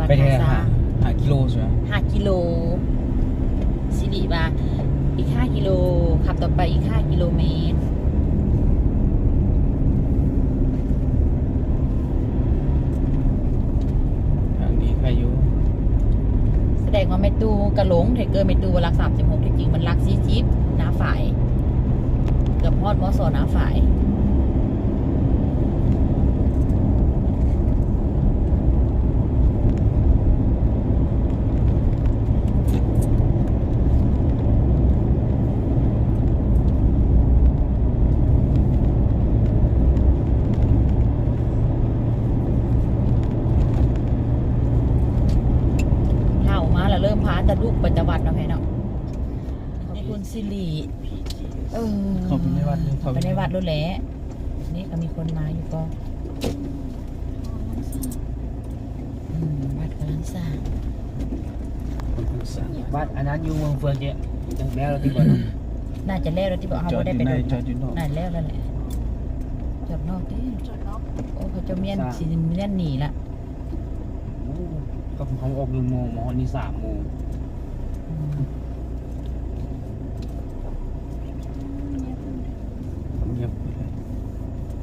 วัด ไป ท่า แค่ ซาง 5 กิโลใช่ไหม 5 กิโลสิริว่าอีก5 กิโลขับต่อไปอีก5 กิโลเมตรทางนี้ใครอยู่ แสดงว่าเมตูกระหลงเทเกอร์เมตูรัก36ที่จริงมันรัก40น้าฝ่ายเกือบฮอดมอสอน้าฝ่ายเริ่มพาแต่ลูกปัจจุบันเนาะแม่เนาะขอบคุณสิริเขาไปในวัดเลย ไปในวัดรู้แหละนี่ก็มีคนมาอยู่ก็วัดกำลังสร้าง บ้านอันนั้นอยู่เมืองเฟืองเจ๊จังแล้วที่บ่ น่าจะแล้วที่บอกเขา จอด ได้ อยู่ ไป ใน ดู จอดอยู่นอก น่าแล้วแหละจอดนอกดิจอดนอกโอ้เขาจะเมียนสิเมียนหนีละ ก็ของออก1 โมงหมอนี่3 โมง เงียบไปเลย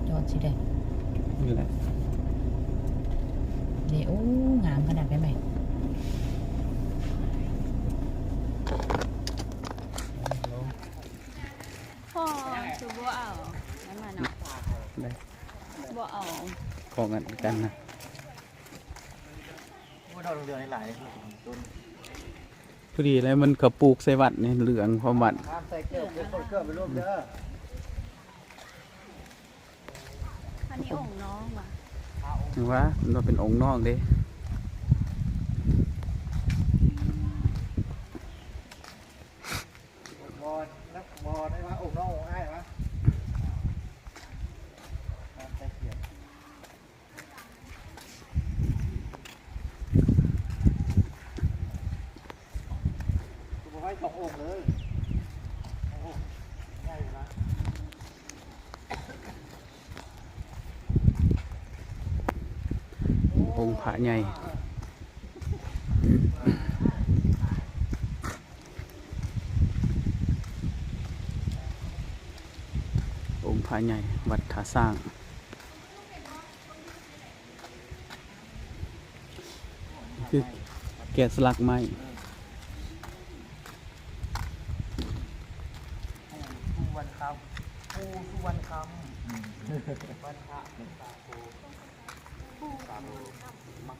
จอดสิได้ นี่แหละ นี่โอ้งามขนาดไหนไหม พ่อคือบ่เอาน้ำมันเนาะ ได้ บ่เอา ของกันนะ ว่าเราโรงเรียนหลายต้น พอดีแล้วมันกระปลูกใส่วัดนี่เหลืองความวัด ข้ามใส่เกลือไปร่วมเด้อ อันนี้องค์น้องว่ะ ถึงว่ามันเป็นองค์นอกเด้ บอลนักบอลได้ว่าองค์น้ององค์อ้ายวะข้ามใส่เกลือกูบอกให้2 องค์เลยโอ้โหง่ายอยู่นะ องค์พระใหญ่องค์พระใหญ่วัดท่าสร้างคือแกะสลักไม้ สุวรรณคำปูสุวรรณคำวันพระสาโคสาโคมัก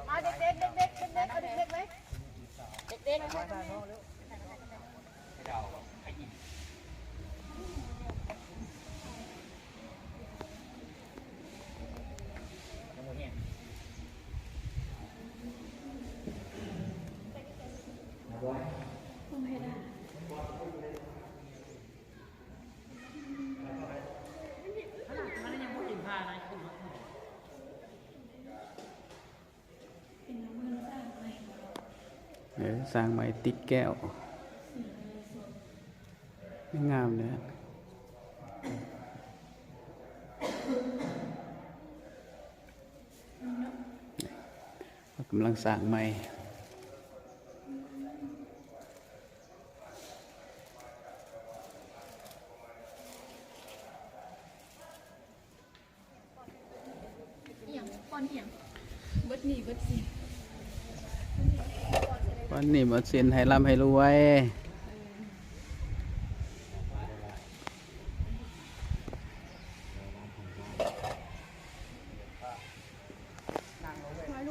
เอาเด็กๆเอาเด็กๆไหมเด็กๆ สร้างไม้ติดแก้วไม่งามเลยกำลังสร้างไม้วันนี้มาเซ็นให้ร่ำให้รวย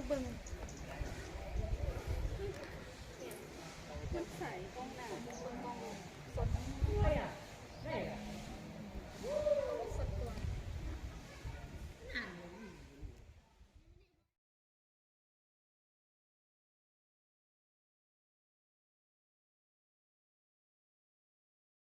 เบิ่ง